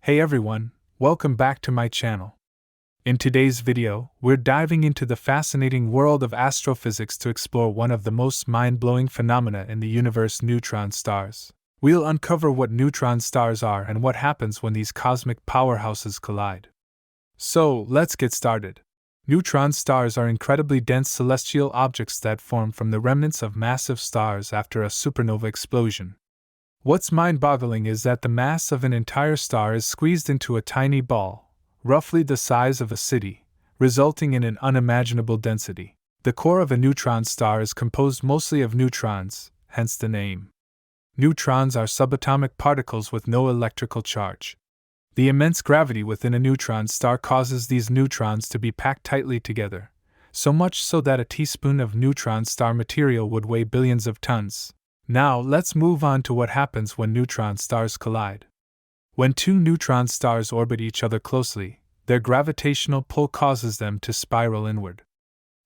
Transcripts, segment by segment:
Hey everyone, welcome back to my channel. In today's video, we're diving into the fascinating world of astrophysics to explore one of the most mind-blowing phenomena in the universe: neutron stars. We'll uncover what neutron stars are and what happens when these cosmic powerhouses collide. So, let's get started. Neutron stars are incredibly dense celestial objects that form from the remnants of massive stars after a supernova explosion. What's mind-boggling is that the mass of an entire star is squeezed into a tiny ball, roughly the size of a city, resulting in an unimaginable density. The core of a neutron star is composed mostly of neutrons, hence the name. Neutrons are subatomic particles with no electrical charge. The immense gravity within a neutron star causes these neutrons to be packed tightly together, so much so that a teaspoon of neutron star material would weigh billions of tons. Now, let's move on to what happens when neutron stars collide. When two neutron stars orbit each other closely, their gravitational pull causes them to spiral inward.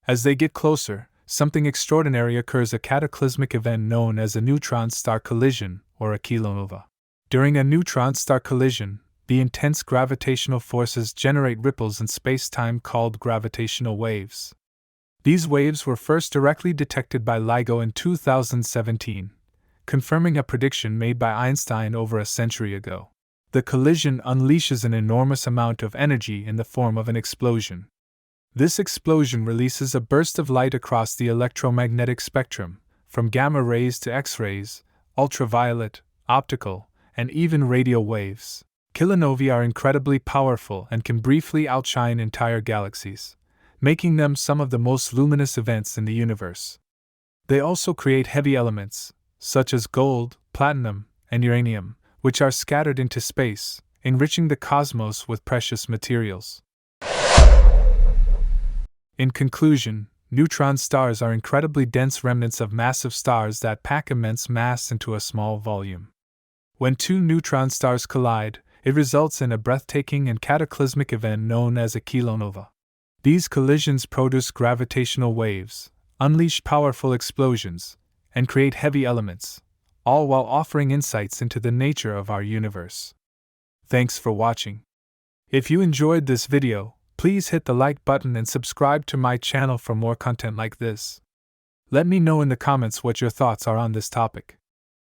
As they get closer, something extraordinary occurs: a cataclysmic event known as a neutron star collision, or a kilonova. During a neutron star collision, the intense gravitational forces generate ripples in space-time called gravitational waves. These waves were first directly detected by LIGO in 2017, confirming a prediction made by Einstein over a century ago. The collision unleashes an enormous amount of energy in the form of an explosion. This explosion releases a burst of light across the electromagnetic spectrum, from gamma rays to X-rays, ultraviolet, optical, and even radio waves. Kilonovae are incredibly powerful and can briefly outshine entire galaxies, making them some of the most luminous events in the universe. They also create heavy elements, such as gold, platinum, and uranium, which are scattered into space, enriching the cosmos with precious materials. In conclusion, neutron stars are incredibly dense remnants of massive stars that pack immense mass into a small volume. When two neutron stars collide, it results in a breathtaking and cataclysmic event known as a kilonova. These collisions produce gravitational waves, unleash powerful explosions, and create heavy elements, all while offering insights into the nature of our universe. Thanks for watching. If you enjoyed this video, please hit the like button and subscribe to my channel for more content like this. Let me know in the comments what your thoughts are on this topic.